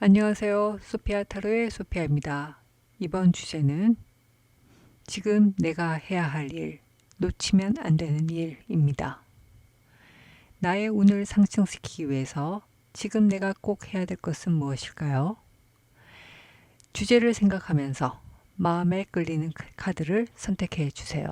안녕하세요. 소피아 타로의 소피아입니다. 이번 주제는 지금 내가 해야 할 일, 놓치면 안 되는 일입니다. 나의 운을 상승시키기 위해서 지금 내가 꼭 해야 될 것은 무엇일까요? 주제를 생각하면서 마음에 끌리는 카드를 선택해 주세요.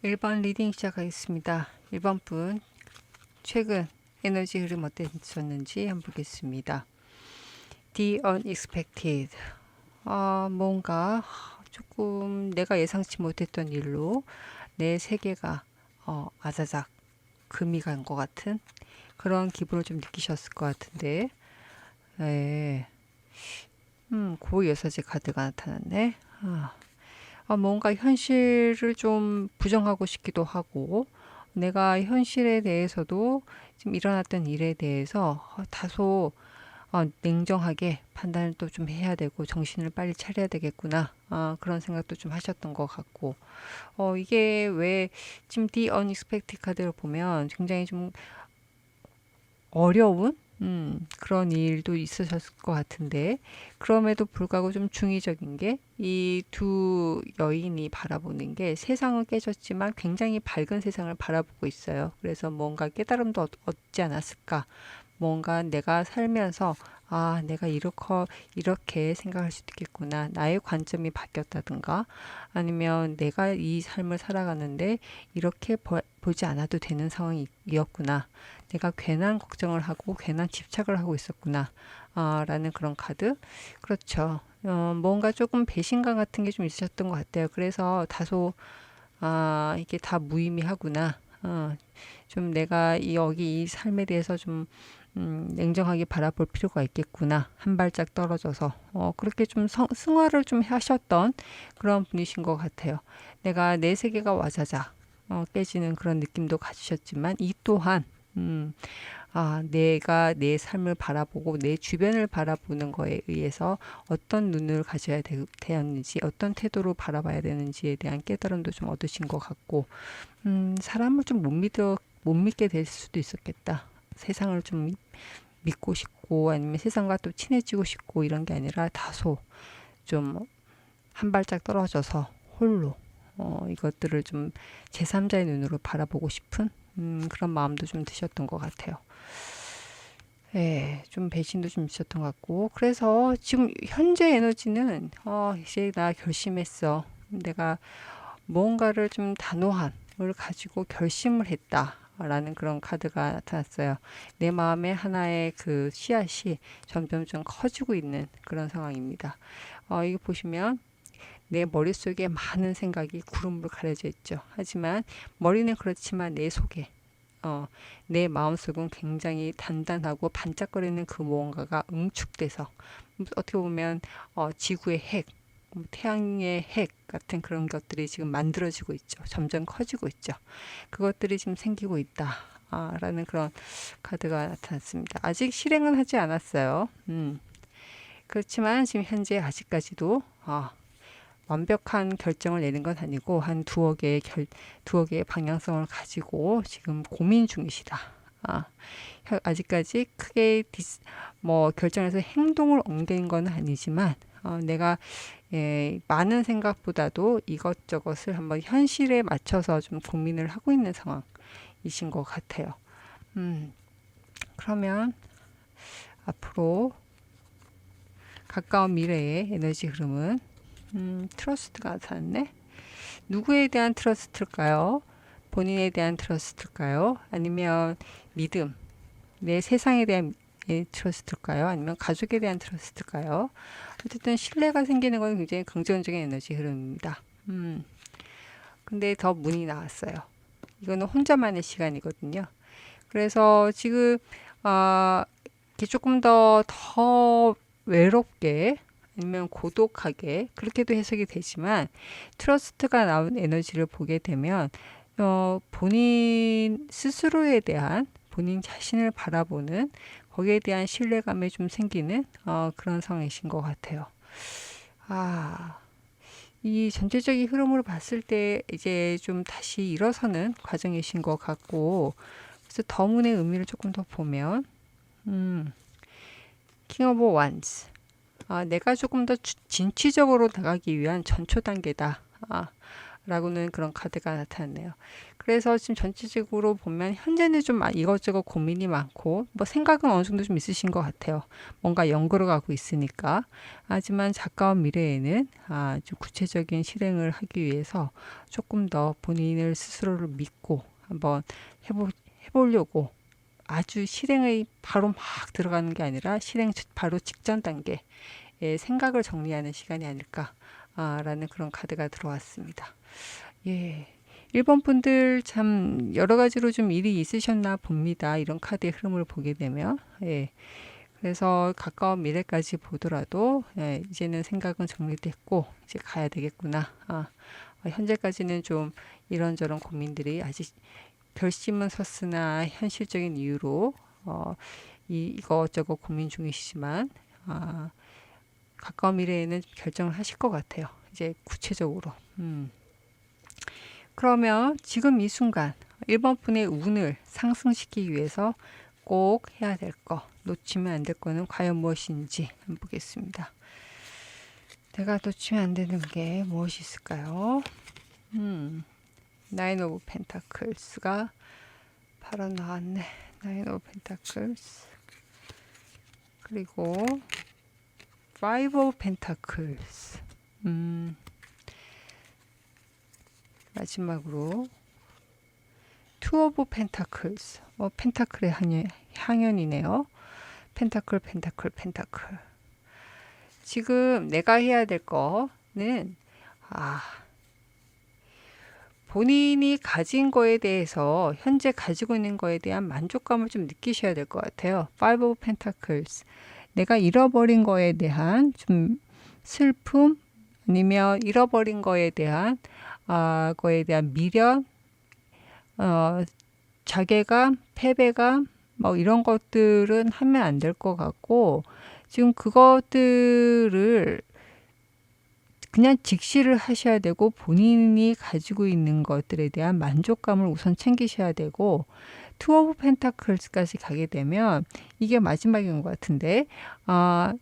일 번 리딩 시작하겠습니다. 1번 분 최근 에너지 흐름 어땠었는지 한번 보겠습니다. The unexpected. 뭔가 조금 내가 예상치 못했던 일로 내 세계가 아자작 금이 간 것 같은 그런 기분을 좀 느끼셨을 것 같은데, 네. 고여사제 카드가 나타났네. 뭔가 현실을 좀 부정하고 싶기도 하고, 내가 현실에 대해서도 지금 일어났던 일에 대해서 다소 냉정하게 판단을 또 좀 해야 되고 정신을 빨리 차려야 되겠구나. 그런 생각도 좀 하셨던 것 같고, 이게 왜 지금 The Unexpected 카드를 보면 굉장히 좀 어려운 그런 일도 있으셨을 것 같은데, 그럼에도 불구하고 좀 중의적인 게 이 두 여인이 바라보는 게 세상은 깨졌지만 굉장히 밝은 세상을 바라보고 있어요. 그래서 뭔가 깨달음도 얻지 않았을까. 뭔가 내가 살면서 내가 이렇게 생각할 수도 있겠구나. 나의 관점이 바뀌었다든가 아니면 내가 이 삶을 살아가는데 이렇게 보지 않아도 되는 상황이었구나. 내가 괜한 걱정을 하고 괜한 집착을 하고 있었구나. 라는 그런 카드. 그렇죠. 뭔가 조금 배신감 같은 게 좀 있으셨던 것 같아요. 그래서 다소 이게 다 무의미하구나. 좀 내가 여기 이 삶에 대해서 좀 냉정하게 바라볼 필요가 있겠구나. 한 발짝 떨어져서 그렇게 좀 승화를 좀 하셨던 그런 분이신 것 같아요. 내가 내 세계가 와자자 깨지는 그런 느낌도 가지셨지만 이 또한 내가 내 삶을 바라보고 내 주변을 바라보는 거에 의해서 어떤 눈을 가져야 되었는지, 어떤 태도로 바라봐야 되는지에 대한 깨달음도 좀 얻으신 것 같고, 사람을 좀 못 믿게 될 수도 있었겠다. 세상을 좀 믿고 싶고, 아니면 세상과 또 친해지고 싶고, 이런 게 아니라 다소 좀 한 발짝 떨어져서 홀로, 이것들을 좀 제3자의 눈으로 바라보고 싶은, 그런 마음도 좀 드셨던 것 같아요. 네, 좀 배신도 좀 있었던 것 같고, 그래서 지금 현재 에너지는 이제 나 결심했어. 내가 뭔가를 좀 단호한 걸 가지고 결심을 했다. 라는 그런 카드가 나타났어요. 내 마음에 하나의 그 씨앗이 점점 좀 커지고 있는 그런 상황입니다. 이거 보시면 내 머릿속에 많은 생각이 구름으로 가려져 있죠. 하지만 머리는 그렇지만 내 속에 내 마음속은 굉장히 단단하고 반짝거리는 그 무언가가 응축돼서 어떻게 보면 지구의 핵, 태양의 핵 같은 그런 것들이 지금 만들어지고 있죠. 점점 커지고 있죠. 그것들이 지금 생기고 있다. 라는 그런 카드가 나타났습니다. 아직 실행은 하지 않았어요. 그렇지만 지금 현재 아직까지도 완벽한 결정을 내는 건 아니고 한 두어 개의 방향성을 가지고 지금 고민 중이시다. 아직까지 크게 결정해서 행동을 옮긴 건 아니지만 내가 많은 생각보다도 이것저것을 한번 현실에 맞춰서 좀 고민을 하고 있는 상황이신 것 같아요. 그러면 앞으로 가까운 미래의 에너지 흐름은 트러스트가 나타났네. 누구에 대한 트러스트일까요? 본인에 대한 트러스트일까요? 아니면 믿음, 내 세상에 대한 트러스트일까요? 아니면 가족에 대한 트러스트일까요? 어쨌든 신뢰가 생기는 건 굉장히 긍정적인 에너지 흐름입니다. 근데 더 문이 나왔어요. 이거는 혼자만의 시간이거든요. 그래서 지금 이렇게 조금 더 외롭게 아니면 고독하게 그렇게도 해석이 되지만 트러스트가 나온 에너지를 보게 되면 본인 스스로에 대한 본인 자신을 바라보는 거기에 대한 신뢰감이 좀 생기는 그런 상황이신 것 같아요. 이 전체적인 흐름으로 봤을 때 이제 좀 다시 일어서는 과정이신 것 같고, 그래서 더문의 의미를 조금 더 보면 킹 오브 완스, 내가 조금 더 진취적으로 나가기 위한 전초 단계다 라고는 그런 카드가 나타났네요. 그래서 지금 전체적으로 보면 현재는 좀 이것저것 고민이 많고 뭐 생각은 어느 정도 좀 있으신 것 같아요. 뭔가 연구를 가고 있으니까. 하지만 가까운 미래에는 좀 구체적인 실행을 하기 위해서 조금 더 본인을 스스로를 믿고 한번 해보려고 아주 실행에 바로 막 들어가는 게 아니라 실행 바로 직전 단계의 생각을 정리하는 시간이 아닐까라는 그런 카드가 들어왔습니다. 예. 1번 분들 참 여러 가지로 좀 일이 있으셨나 봅니다. 이런 카드의 흐름을 보게 되면. 예. 그래서 가까운 미래까지 보더라도 이제는 생각은 정리됐고 이제 가야 되겠구나. 현재까지는 좀 이런저런 고민들이 아직 결심은 섰으나 현실적인 이유로 이것저것 고민 중이시지만 가까운 미래에는 결정을 하실 것 같아요. 이제 구체적으로. 그러면 지금 이 순간 1번 분의 운을 상승시키기 위해서 꼭 해야 될 거, 놓치면 안 될 거는 과연 무엇인지 한번 보겠습니다. 내가 놓치면 안 되는 게 무엇이 있을까요? 나인 오브 펜타클스가 바로 나왔네. 나인 오브 펜타클스. 그리고 파이브 오브 펜타클스. 마지막으로 투 오브 펜타클스. 펜타클의 향연이네요. 펜타클. 지금 내가 해야 될 거는 본인이 가진 거에 대해서 현재 가지고 있는 거에 대한 만족감을 좀 느끼셔야 될 것 같아요. Five of Pentacles. 내가 잃어버린 거에 대한 좀 슬픔 아니면 잃어버린 거에 대한 미련, 자괴감, 패배감 뭐 이런 것들은 하면 안 될 것 같고 지금 그것들을 그냥 직시를 하셔야 되고 본인이 가지고 있는 것들에 대한 만족감을 우선 챙기셔야 되고 투 오브 펜타클스까지 가게 되면 이게 마지막인 것 같은데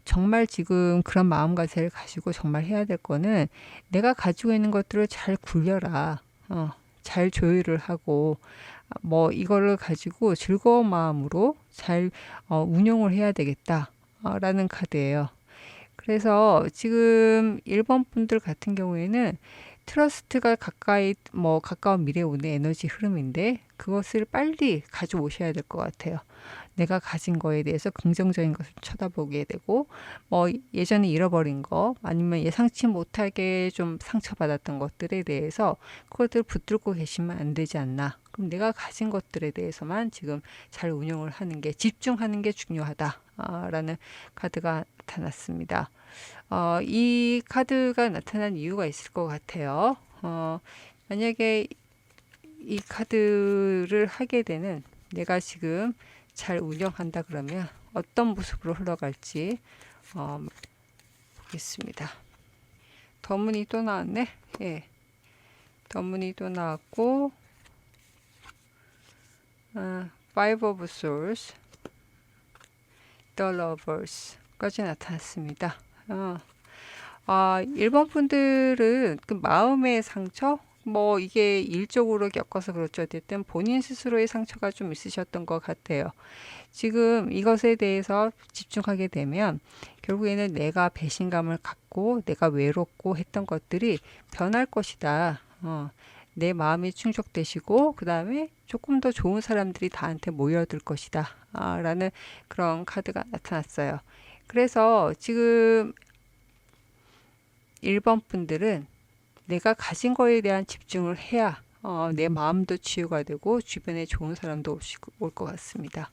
정말 지금 그런 마음가짐을 가지고 정말 해야 될 거는 내가 가지고 있는 것들을 잘 굴려라. 잘 조율을 하고 뭐 이거를 가지고 즐거운 마음으로 잘 운용을 해야 되겠다 라는 카드예요. 그래서 지금 1번 분들 같은 경우에는 트러스트가 가까운 미래에 오는 에너지 흐름인데 그것을 빨리 가져오셔야 될 것 같아요. 내가 가진 거에 대해서 긍정적인 것을 쳐다보게 되고 뭐 예전에 잃어버린 거 아니면 예상치 못하게 좀 상처받았던 것들에 대해서 그것들을 붙들고 계시면 안 되지 않나. 그럼 내가 가진 것들에 대해서만 지금 잘 운영을 하는 게 집중하는 게 중요하다라는 카드가 나타났습니다. 이 카드가 나타난 이유가 있을 것 같아요. 만약에 이 카드를 하게 되는 내가 지금 잘 운영한다 그러면 어떤 모습으로 흘러갈지 보겠습니다. 더문이 또 나왔네. 예. 더문이 또 나왔고 Five of Swords, The Lovers까지 나타났습니다. 1번 분들은 그 마음의 상처 뭐 이게 일적으로 겪어서 그렇죠. 어쨌든 본인 스스로의 상처가 좀 있으셨던 것 같아요. 지금 이것에 대해서 집중하게 되면 결국에는 내가 배신감을 갖고 내가 외롭고 했던 것들이 변할 것이다. 내 마음이 충족되시고 그 다음에 조금 더 좋은 사람들이 나한테 모여들 것이다 라는 그런 카드가 나타났어요. 그래서 지금 1번 분들은 내가 가진 거에 대한 집중을 해야 내 마음도 치유가 되고 주변에 좋은 사람도 올 것 같습니다.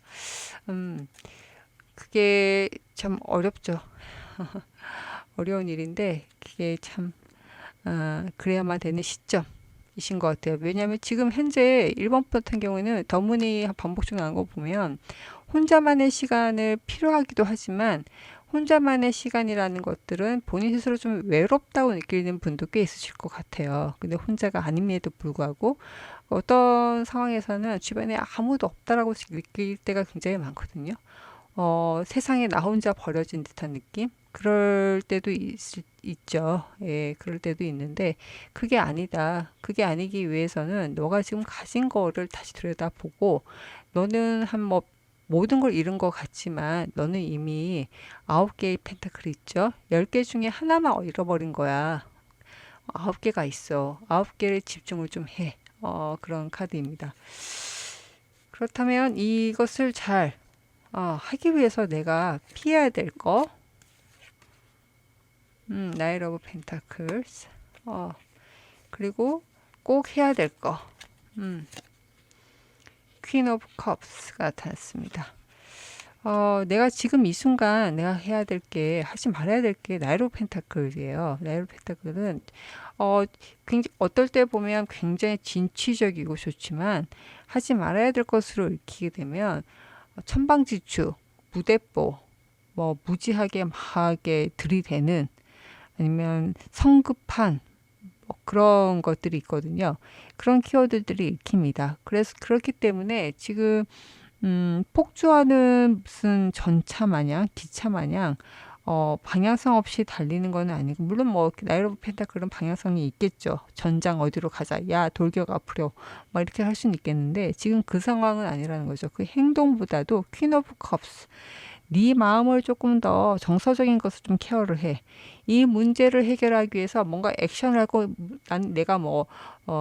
그게 참 어렵죠. 어려운 일인데 그게 참 그래야만 되는 시점이신 것 같아요. 왜냐하면 지금 현재 1번 같은 경우에는 더문이 반복적으로 나온 거 보면 혼자만의 시간을 필요하기도 하지만 혼자만의 시간이라는 것들은 본인 스스로 좀 외롭다고 느끼는 분도 꽤 있으실 것 같아요. 근데 혼자가 아님에도 불구하고 어떤 상황에서는 주변에 아무도 없다라고 느낄 때가 굉장히 많거든요. 세상에 나 혼자 버려진 듯한 느낌? 그럴 때도 있죠. 예, 그럴 때도 있는데, 그게 아니다. 그게 아니기 위해서는 너가 지금 가진 거를 다시 들여다보고, 너는 모든 걸 잃은 것 같지만, 너는 이미 9개의 펜타클이 있죠. 10개 중에 하나만 잃어버린 거야. 9개가 있어. 9개를 집중을 좀 해. 그런 카드입니다. 그렇다면 이것을 잘 하기 위해서 내가 피해야 될 거, 나이트 오브 펜타클스, 그리고 꼭 해야 될 거, 퀸 오브 컵스가 나타났습니다. 내가 지금 이 순간 내가 해야 될 게, 하지 말아야 될 게 나이트 오브 펜타클이에요. 나이트 오브 펜타클은 굉장히 어떨 때 보면 굉장히 진취적이고 좋지만 하지 말아야 될 것으로 읽히게 되면 천방지축, 무대뽀, 무지하게 막하게 들이대는 아니면 성급한 그런 것들이 있거든요. 그런 키워드들이 읽힙니다. 그래서 그렇기 때문에 지금 폭주하는 무슨 전차 마냥, 기차 마냥 방향성 없이 달리는 건 아니고, 물론 나이트 오브 펜타클은 방향성이 있겠죠. 전장 어디로 가자, 야 돌격 앞으로, 이렇게 할 수는 있겠는데 지금 그 상황은 아니라는 거죠. 그 행동보다도 퀸 오브 컵스, 네 마음을 조금 더 정서적인 것을 좀 케어를 해. 이 문제를 해결하기 위해서 뭔가 액션을 하고, 내가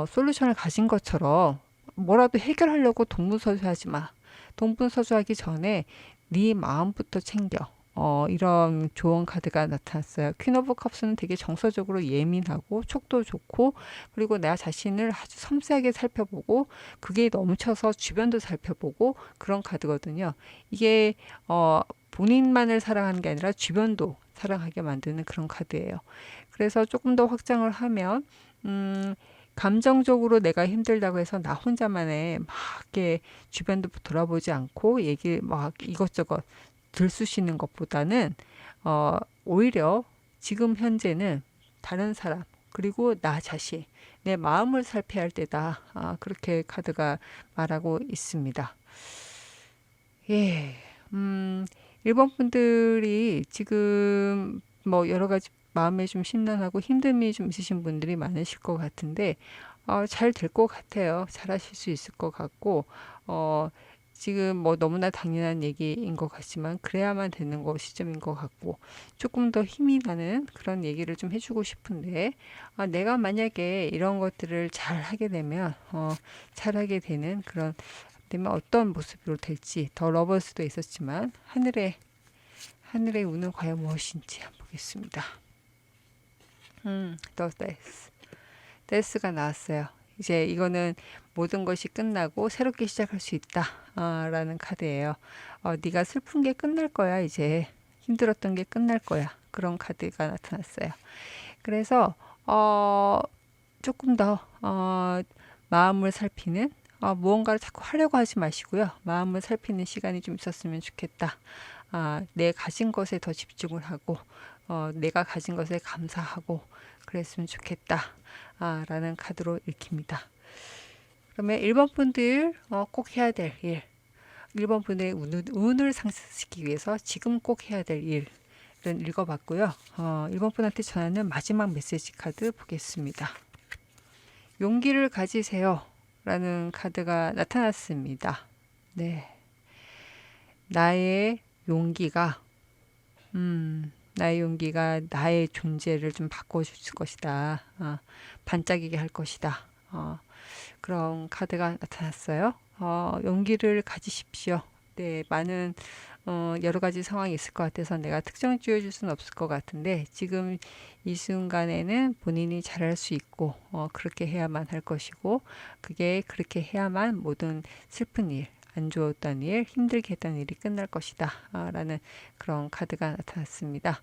솔루션을 가진 것처럼 뭐라도 해결하려고 동분서주하지 마. 동분서주하기 전에 네 마음부터 챙겨. 이런 조언 카드가 나타났어요. 퀸 오브 컵스는 되게 정서적으로 예민하고 촉도 좋고, 그리고 나 자신을 아주 섬세하게 살펴보고 그게 넘쳐서 주변도 살펴보고 그런 카드거든요. 이게 본인만을 사랑하는 게 아니라 주변도 사랑하게 만드는 그런 카드예요. 그래서 조금 더 확장을 하면 감정적으로 내가 힘들다고 해서 나 혼자만의 막 이렇게 주변도 돌아보지 않고 얘기 막 이것저것 들쑤시는 것보다는 오히려 지금 현재는 다른 사람 그리고 나 자신, 내 마음을 살펴야 할 때다. 그렇게 카드가 말하고 있습니다. 예, 1번 분들이 지금 여러 가지 마음에 좀 심란하고 힘듦이 좀 있으신 분들이 많으실 것 같은데 잘 될 것 같아요. 잘 하실 수 있을 것 같고 지금 너무나 당연한 얘기인 것 같지만 그래야만 되는 시점인 것 같고, 조금 더 힘이 나는 그런 얘기를 좀 해주고 싶은데, 내가 만약에 이런 것들을 잘 하게 되면 잘하게 되는 그런 되면 어떤 모습으로 될지, 더 러블 수도 있었지만 하늘의 운은 과연 무엇인지 한번 보겠습니다. 더 데스가 나왔어요. 이제 이거는 모든 것이 끝나고 새롭게 시작할 수 있다 라는 카드예요. 네가 슬픈 게 끝날 거야. 이제 힘들었던 게 끝날 거야. 그런 카드가 나타났어요. 그래서 조금 더 마음을 살피는, 무언가를 자꾸 하려고 하지 마시고요. 마음을 살피는 시간이 좀 있었으면 좋겠다. 내 가진 것에 더 집중을 하고 내가 가진 것에 감사하고 그랬으면 좋겠다 라는 카드로 읽힙니다. 그러면 1번 분들 꼭 해야 될 일, 1번 분의 운을 상승시키기 위해서 지금 꼭 해야 될 일은 읽어봤고요. 1번 분한테 전하는 마지막 메시지 카드 보겠습니다. 용기를 가지세요 라는 카드가 나타났습니다. 네, 나의 용기가 나의 존재를 좀 바꿔줄 것이다. 반짝이게 할 것이다. 그런 카드가 나타났어요. 용기를 가지십시오. 네, 많은 여러 가지 상황이 있을 것 같아서 내가 특정 지어줄 수는 없을 것 같은데 지금 이 순간에는 본인이 잘할 수 있고 그렇게 해야만 할 것이고 그게 그렇게 해야만 모든 슬픈 일, 안 좋았던 일, 힘들게 했던 일이 끝날 것이다 라는 그런 카드가 나타났습니다.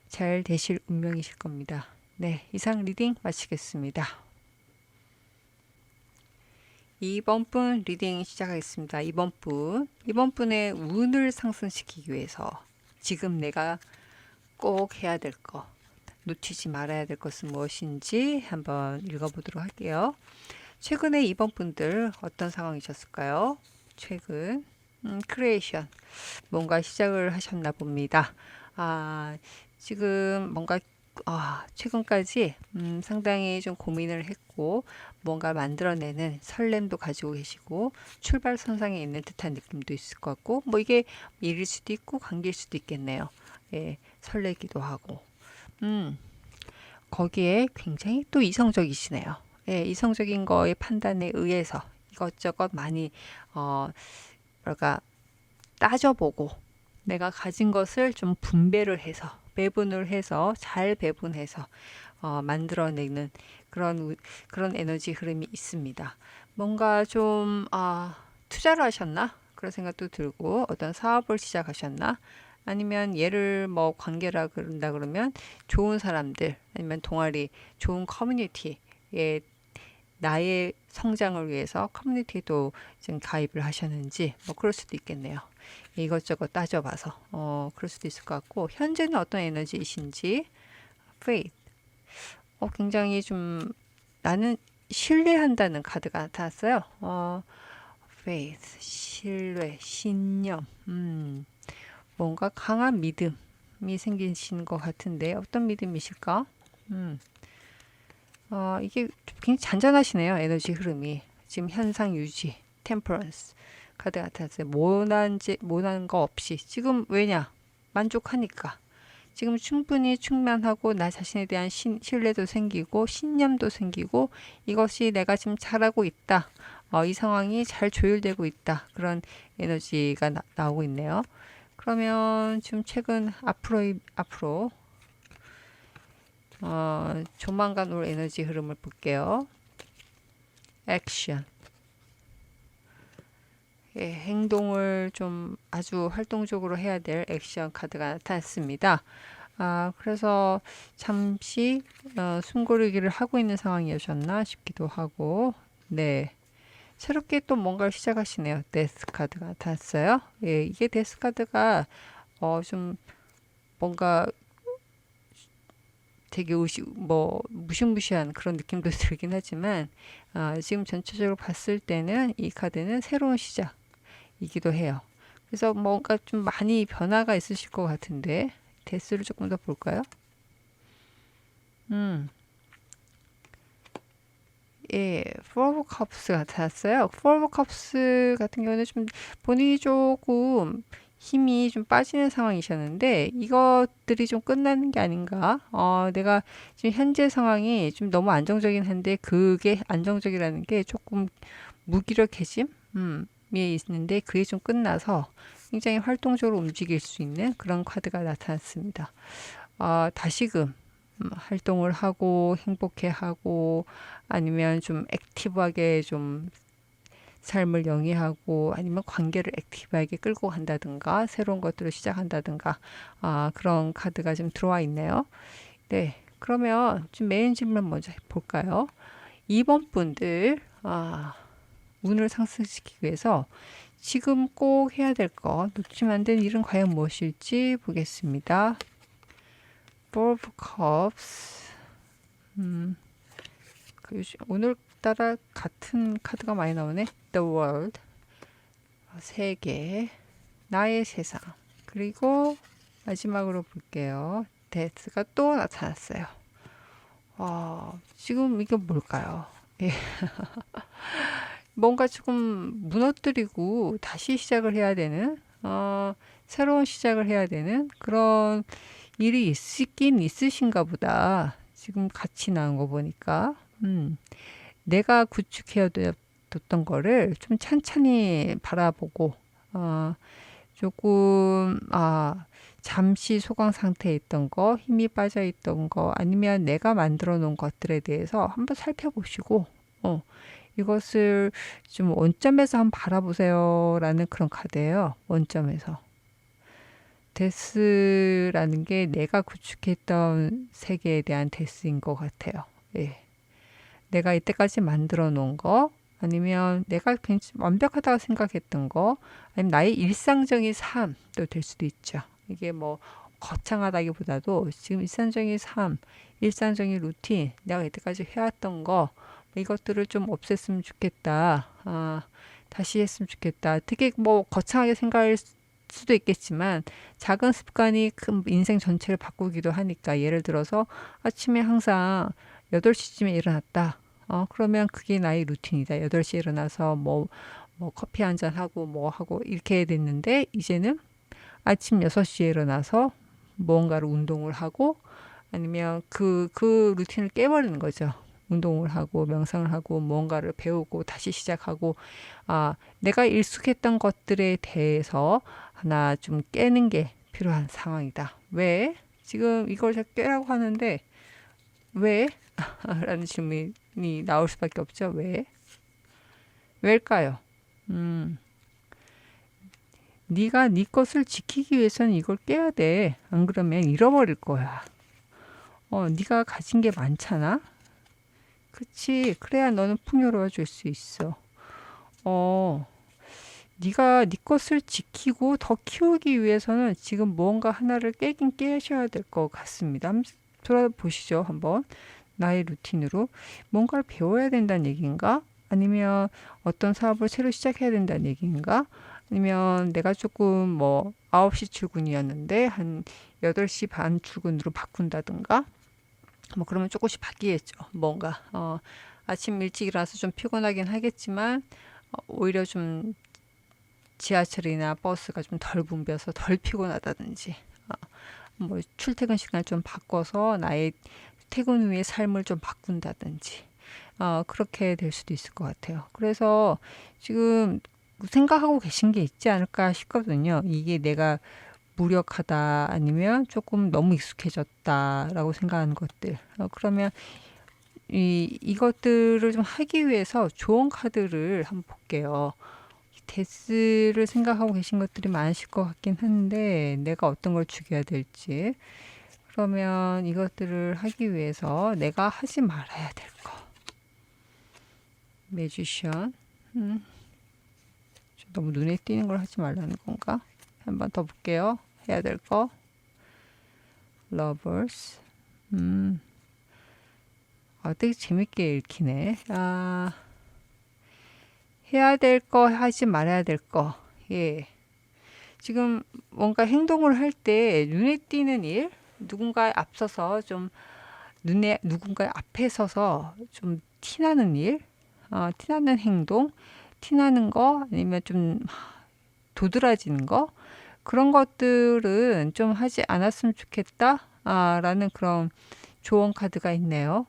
잘 되실 운명이실 겁니다. 네, 이상 리딩 마치겠습니다. 2번 분 리딩 시작하겠습니다. 2번 분의 운을 상승시키기 위해서 지금 내가 꼭 해야 될 것, 놓치지 말아야 될 것은 무엇인지 한번 읽어보도록 할게요. 최근에 2번 분들 어떤 상황이셨을까요? 최근 크리에이션 뭔가 시작을 하셨나 봅니다. 지금 뭔가 최근까지 상당히 좀 고민을 했고 뭔가 만들어내는 설렘도 가지고 계시고 출발선상에 있는 듯한 느낌도 있을 것 같고 뭐 이게 일일 수도 있고 관계일 수도 있겠네요. 예, 설레기도 하고 거기에 굉장히 또 이성적이시네요. 예, 이성적인 거의 판단에 의해서 이것저것 많이 뭐랄까 따져보고 내가 가진 것을 좀 분배를 해서 배분을 해서 잘 배분해서 만들어내는 그런 에너지 흐름이 있습니다. 뭔가 좀 투자를 하셨나? 그런 생각도 들고 어떤 사업을 시작하셨나? 아니면 얘를 뭐 관계라 그런다 그러면 좋은 사람들 아니면 동아리 좋은 커뮤니티에 나의 성장을 위해서 커뮤니티도 지금 가입을 하셨는지 뭐 그럴 수도 있겠네요. 이것저것 따져봐서 그럴 수도 있을 것 같고 현재는 어떤 에너지이신지 faith 굉장히 좀 나는 신뢰한다는 카드가 나타났어요. faith 신뢰 신념 뭔가 강한 믿음이 생기신 것 같은데 어떤 믿음이실까? 이게 굉장히 잔잔하시네요. 에너지 흐름이. 지금 현상 유지, 템퍼런스 카드가 나타났어요. 모난 거 없이. 지금 왜냐? 만족하니까. 지금 충분히 충만하고 나 자신에 대한 신뢰도 생기고 신념도 생기고 이것이 내가 지금 잘하고 있다. 이 상황이 잘 조율되고 있다. 그런 에너지가 나오고 있네요. 그러면 지금 최근 앞으로 조만간 올 에너지 흐름을 볼게요. 액션. 예, 행동을 좀 아주 활동적으로 해야 될 액션 카드가 나타났습니다. 그래서 잠시 숨고르기를 하고 있는 상황이었나 싶기도 하고, 네. 새롭게 또 뭔가를 시작하시네요. 데스 카드가 나타났어요. 예, 이게 데스 카드가 좀 뭔가 되게 무시무시한 그런 느낌도 들긴 하지만 지금 전체적으로 봤을 때는 이 카드는 새로운 시작이기도 해요. 그래서 뭔가 좀 많이 변화가 있으실 것 같은데 데스를 조금 더 볼까요? 예, Four of Cups가 나타났어요. Four of Cups 같은 경우는 좀 본인이 조금 힘이 좀 빠지는 상황이셨는데 이것들이 좀 끝나는 게 아닌가? 내가 지금 현재 상황이 좀 너무 안정적이긴 한데 그게 안정적이라는 게 조금 무기력해짐? 이 있는데 그게 좀 끝나서 굉장히 활동적으로 움직일 수 있는 그런 카드가 나타났습니다. 다시금 활동을 하고 행복해하고 아니면 좀 액티브하게 좀 삶을 영위하고 아니면 관계를 액티브하게 끌고 간다든가 새로운 것들을 시작한다든가 그런 카드가 좀 들어와 있네요. 네, 그러면 좀 메인 질문 먼저 볼까요? 2번 분들 운을 상승시키기 위해서 지금 꼭 해야 될 거 놓치면 안 되는 일은 과연 무엇일지 보겠습니다. Four of Cups 오늘따라 같은 카드가 많이 나오네. The World 세계 나의 세상 그리고 마지막으로 볼게요. Death가 또 나타났어요. 지금 이게 뭘까요? 예. 뭔가 조금 무너뜨리고 다시 시작을 해야 되는 새로운 시작을 해야 되는 그런 일이 있긴 있으신가 보다. 지금 같이 나온 거 보니까 내가 구축해뒀던 거를 좀 찬찬히 바라보고 조금 잠시 소강 상태에 있던 거, 힘이 빠져 있던 거, 아니면 내가 만들어 놓은 것들에 대해서 한번 살펴보시고 이것을 좀 원점에서 한번 바라보세요 라는 그런 카드예요. 원점에서. 데스라는 게 내가 구축했던 세계에 대한 데스인 것 같아요. 예. 내가 이때까지 만들어 놓은 거, 아니면 내가 완벽하다고 생각했던 거, 아니면 나의 일상적인 삶도 될 수도 있죠. 이게 뭐 거창하다기보다도 지금 일상적인 삶, 일상적인 루틴, 내가 이때까지 해왔던 거, 이것들을 좀 없앴으면 좋겠다. 다시 했으면 좋겠다. 되게 뭐 거창하게 생각할 수도 있겠지만 작은 습관이 큰 인생 전체를 바꾸기도 하니까, 예를 들어서 아침에 항상 8시쯤에 일어났다. 그러면 그게 나의 루틴이다. 8시에 일어나서 뭐 커피 한 잔 하고 뭐 하고 이렇게 됐는데, 이제는 아침 6시에 일어나서 뭔가를 운동을 하고, 아니면 그 루틴을 깨버리는 거죠. 운동을 하고 명상을 하고 뭔가를 배우고 다시 시작하고, 내가 익숙했던 것들에 대해서 하나 좀 깨는 게 필요한 상황이다. 왜? 지금 이걸 깨라고 하는데 왜? 라는 질문이 나올 수밖에 없죠. 왜? 왜일까요? 네가 네 것을 지키기 위해서는 이걸 깨야 돼. 안 그러면 잃어버릴 거야. 네가 가진 게 많잖아. 그치? 그래야 너는 풍요로워질 수 있어. 네가 네 것을 지키고 더 키우기 위해서는 지금 뭔가 하나를 깨긴 깨셔야 될 것 같습니다. 한번 돌아보시죠. 한번 나의 루틴으로 뭔가를 배워야 된다는 얘기인가? 아니면 어떤 사업을 새로 시작해야 된다는 얘기인가? 아니면 내가 조금 뭐 9시 출근이었는데 한 8시 반 출근으로 바꾼다든가, 뭐 그러면 조금씩 바뀌겠죠. 뭔가 아침 일찍 일어나서 좀 피곤하긴 하겠지만 오히려 좀 지하철이나 버스가 좀 덜 붐벼서 덜 피곤하다든지, 뭐 출퇴근 시간을 좀 바꿔서 나의 퇴근 후의 삶을 좀 바꾼다든지, 그렇게 될 수도 있을 것 같아요. 그래서 지금 생각하고 계신 게 있지 않을까 싶거든요. 이게 내가 무력하다, 아니면 조금 너무 익숙해졌다라고 생각하는 것들. 그러면 이것들을 좀 하기 위해서 좋은 카드를 한번 볼게요. 데스를 생각하고 계신 것들이 많으실 것 같긴 한데, 내가 어떤 걸 죽여야 될지. 그러면 이것들을 하기 위해서 내가 하지 말아야 될 거. 매지션. 너무 눈에 띄는 걸 하지 말라는 건가? 한번 더 볼게요. 해야 될 거. 러버스. 되게 재밌게 읽히네. 해야 될 거, 하지 말아야 될 거. 예. 지금 뭔가 행동을 할 때 눈에 띄는 일, 누군가에 앞서서 좀 누군가의 앞에 서서 좀 티나는 일, 티나는 행동, 티나는 거, 아니면 좀 도드라지는 거, 그런 것들은 좀 하지 않았으면 좋겠다 라는 그런 조언 카드가 있네요.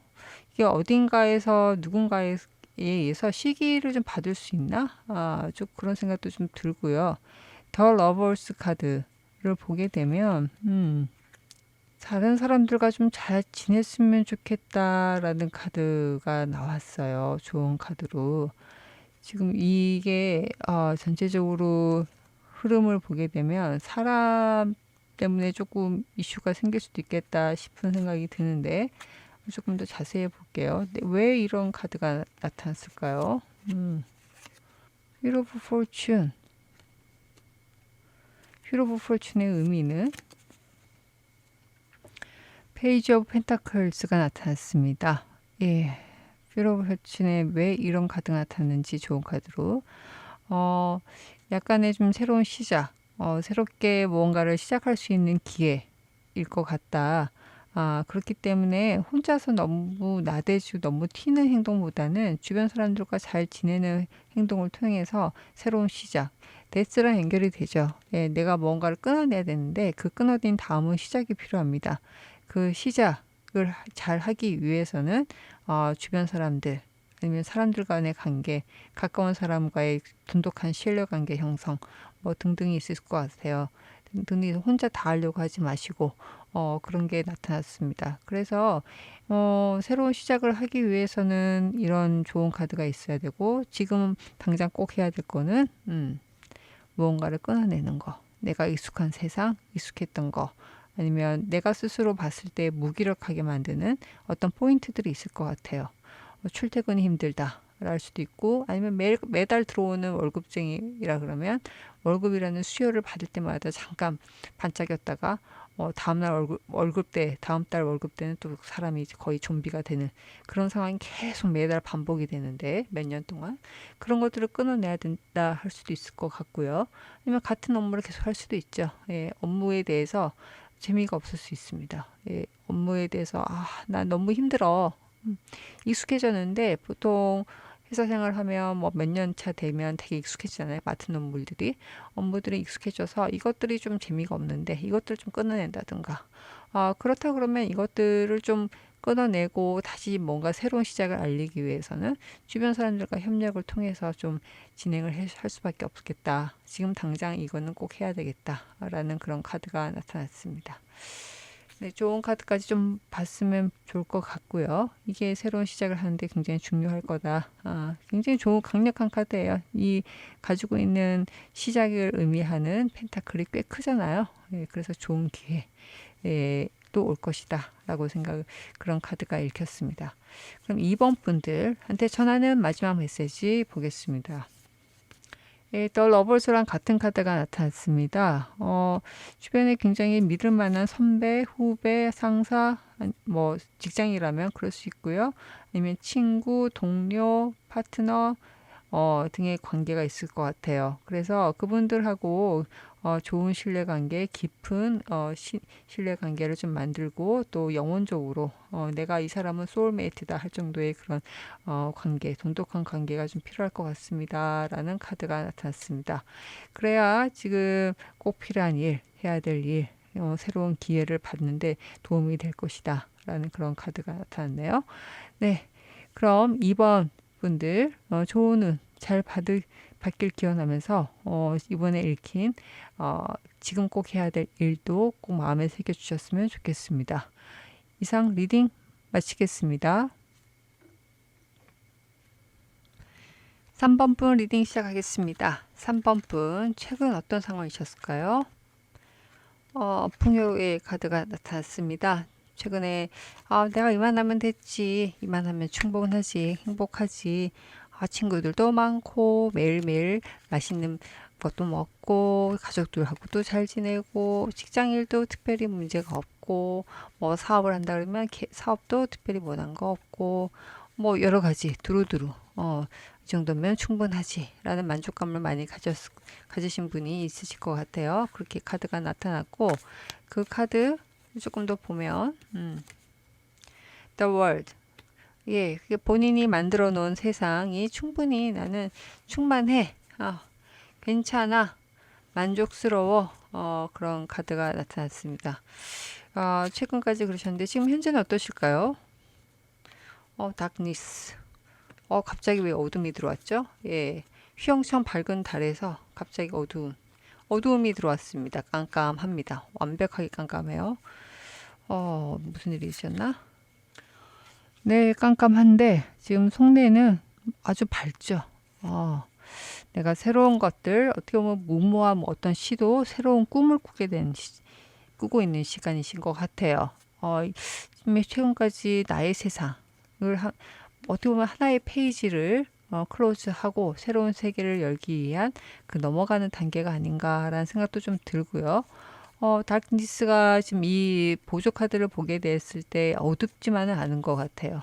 이게 어딘가에서 누군가에 의해서 시기를 좀 받을 수 있나? 좀 그런 생각도 좀 들고요. 더 러버스 카드를 보게 되면 다른 사람들과 좀 잘 지냈으면 좋겠다라는 카드가 나왔어요. 좋은 카드로. 지금 이게 전체적으로 흐름을 보게 되면 사람 때문에 조금 이슈가 생길 수도 있겠다 싶은 생각이 드는데, 조금 더 자세히 볼게요. 왜 이런 카드가 나타났을까요? Wheel of Fortune. Wheel of Fortune의 의미는 Page of Pentacles가 나타났습니다. 예. Wheel of Fortune에 왜 이런 카드가 나타났는지 좋은 카드로. 약간의 좀 새로운 시작, 새롭게 무언가를 시작할 수 있는 기회일 것 같다. 그렇기 때문에 혼자서 너무 나대주 너무 튀는 행동보다는 주변 사람들과 잘 지내는 행동을 통해서 새로운 시작, 데스랑 연결이 되죠. 예, 내가 뭔가를 끊어내야 되는데 그 끊어낸 다음은 시작이 필요합니다. 그 시작을 잘 하기 위해서는 주변 사람들, 아니면 사람들 간의 관계, 가까운 사람과의 돈독한 신뢰관계 형성, 뭐 등등이 있을 것 같아요. 등등이 혼자 다 하려고 하지 마시고 그런 게 나타났습니다. 그래서 새로운 시작을 하기 위해서는 이런 좋은 카드가 있어야 되고, 지금 당장 꼭 해야 될 거는 무언가를 끊어내는 거, 내가 익숙한 세상, 익숙했던 거, 아니면 내가 스스로 봤을 때 무기력하게 만드는 어떤 포인트들이 있을 것 같아요. 출퇴근이 힘들다 할 수도 있고, 아니면 매달 들어오는 월급쟁이라 그러면 월급이라는 수요를 받을 때마다 잠깐 반짝였다가 다음날 월급 때, 다음 달 월급 때는 또 사람이 이제 거의 좀비가 되는 그런 상황이 계속 매달 반복이 되는데, 몇 년 동안 그런 것들을 끊어내야 된다 할 수도 있을 것 같고요. 아니면 같은 업무를 계속 할 수도 있죠. 예, 업무에 대해서 재미가 없을 수 있습니다. 예, 업무에 대해서 나 너무 힘들어. 익숙해졌는데, 보통 회사 생활하면 뭐 몇 년 차 되면 되게 익숙해지잖아요. 맡은 업무들이 익숙해져서 이것들이 좀 재미가 없는데 이것들 좀 끊어낸다든가. 그렇다 그러면 이것들을 좀 끊어내고 다시 뭔가 새로운 시작을 알리기 위해서는 주변 사람들과 협력을 통해서 좀 진행을 할 수밖에 없겠다. 지금 당장 이거는 꼭 해야 되겠다라는 그런 카드가 나타났습니다. 네, 좋은 카드까지 좀 봤으면 좋을 것 같고요. 이게 새로운 시작을 하는데 굉장히 중요할 거다. 굉장히 좋은 강력한 카드예요. 이 가지고 있는 시작을 의미하는 펜타클이 꽤 크잖아요. 예, 그래서 좋은 기회 또 올 것이다 라고 그런 카드가 읽혔습니다. 그럼 2번 분들한테 전하는 마지막 메시지 보겠습니다. 더 러버스랑 같은 카드가 나타났습니다. 주변에 굉장히 믿을 만한 선배, 후배, 상사, 뭐 직장이라면 그럴 수 있고요. 아니면 친구, 동료, 파트너 등의 관계가 있을 것 같아요. 그래서 그분들하고 좋은 신뢰관계, 깊은 신뢰관계를 좀 만들고, 또 영혼적으로 내가 이 사람은 소울메이트다 할 정도의 그런 관계, 돈독한 관계가 좀 필요할 것 같습니다. 라는 카드가 나타났습니다. 그래야 지금 꼭 필요한 일, 해야 될 일, 새로운 기회를 받는데 도움이 될 것이다. 라는 그런 카드가 나타났네요. 네, 그럼 2번 분들 좋은 운 잘 받길 기원하면서 이번에 읽힌 지금 꼭 해야 될 일도 꼭 마음에 새겨주셨으면 좋겠습니다. 이상 리딩 마치겠습니다. 3번 분 리딩 시작하겠습니다. 3번 분 최근 어떤 상황이셨을까요? 풍요의 카드가 나타났습니다. 최근에 내가 이만하면 됐지, 이만하면 충분하지, 행복하지, 친구들도 많고 매일매일 맛있는 것도 먹고 가족들하고도 잘 지내고 직장일도 특별히 문제가 없고, 뭐 사업을 한다 그러면 사업도 특별히 원한 거 없고, 뭐 여러 가지 두루두루 이 정도면 충분하지 라는 만족감을 많이 가지신 분이 있으실 것 같아요. 그렇게 카드가 나타났고, 그 카드 조금 더 보면 The World, 예, 그게 본인이 만들어 놓은 세상이 충분히 나는 충만해, 괜찮아, 만족스러워, 그런 카드가 나타났습니다. 최근까지 그러셨는데 지금 현재는 어떠실까요? 다크니스. 갑자기 왜 어둠이 들어왔죠? 예, 휘영청 밝은 달에서 갑자기 어두움이 들어왔습니다. 깜깜합니다. 완벽하게 깜깜해요. 무슨 일이 있었나? 네, 깜깜한데 지금 속내는 아주 밝죠. 내가 새로운 것들, 어떻게 보면 무모한 어떤 시도, 새로운 꿈을 꾸고 있는 시간이신 것 같아요. 최근까지 나의 세상을 어떻게 보면 하나의 페이지를 클로즈하고 새로운 세계를 열기 위한 그 넘어가는 단계가 아닌가라는 생각도 좀 들고요. 다크니스가 지금 이 보조 카드를 보게 됐을 때 어둡지만은 않은 것 같아요.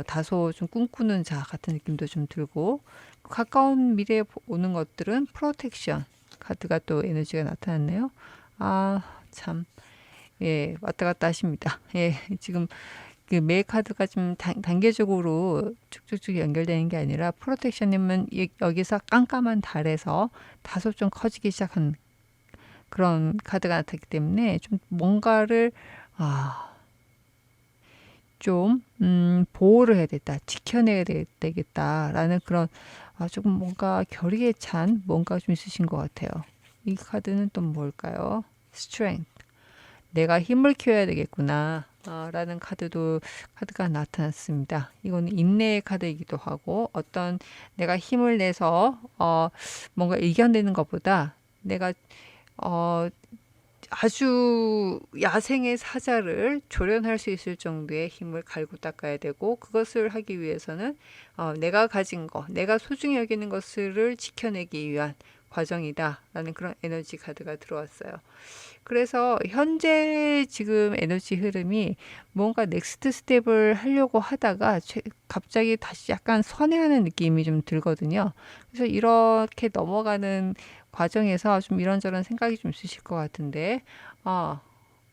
다소 좀 꿈꾸는 자 같은 느낌도 좀 들고, 가까운 미래에 오는 것들은 프로텍션 카드가 또 에너지가 나타났네요. 참, 예, 왔다 갔다 하십니다. 예, 지금 매 카드가 좀 단계적으로 쭉쭉쭉 연결되는 게 아니라, 프로텍션이면 여기서 깜깜한 달에서 다소 좀 커지기 시작한 그런 카드가 나타났기 때문에 좀 뭔가를 좀 보호를 해야 되겠다, 지켜내야 되겠다라는 그런 조금 뭔가 결의에 찬 뭔가 좀 있으신 것 같아요. 이 카드는 또 뭘까요? Strength. 내가 힘을 키워야 되겠구나. 라는 카드가 나타났습니다. 이거는 인내의 카드이기도 하고, 어떤 내가 힘을 내서 뭔가 이겨내는 것보다 내가 아주 야생의 사자를 조련할 수 있을 정도의 힘을 갈고 닦아야 되고, 그것을 하기 위해서는 내가 가진 거, 내가 소중히 여기는 것을 지켜내기 위한 과정이다 라는 그런 에너지 카드가 들어왔어요. 그래서 현재 지금 에너지 흐름이 뭔가 넥스트 스텝을 하려고 하다가 갑자기 다시 약간 선회하는 느낌이 좀 들거든요. 그래서 이렇게 넘어가는 과정에서 좀 이런저런 생각이 좀 있으실 것 같은데,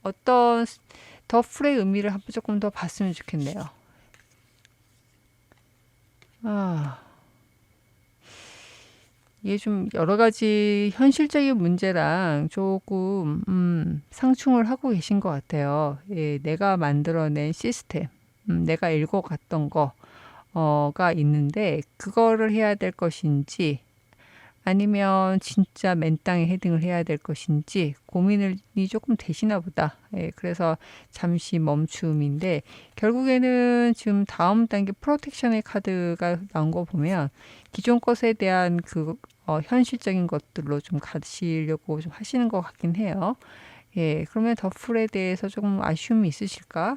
어떤 더 풀의 의미를 한번 조금 더 봤으면 좋겠네요. 이게 좀 여러 가지 현실적인 문제랑 조금 상충을 하고 계신 것 같아요. 예, 내가 만들어낸 시스템, 내가 읽어갔던 거가 있는데 그거를 해야 될 것인지, 아니면 진짜 맨땅에 헤딩을 해야 될 것인지 고민이 조금 되시나 보다. 예, 그래서 잠시 멈춤인데, 결국에는 지금 다음 단계 프로텍션의 카드가 나온 거 보면 기존 것에 대한 그 현실적인 것들로 좀 가시려고 좀 하시는 것 같긴 해요. 예, 그러면 더풀에 대해서 조금 아쉬움이 있으실까?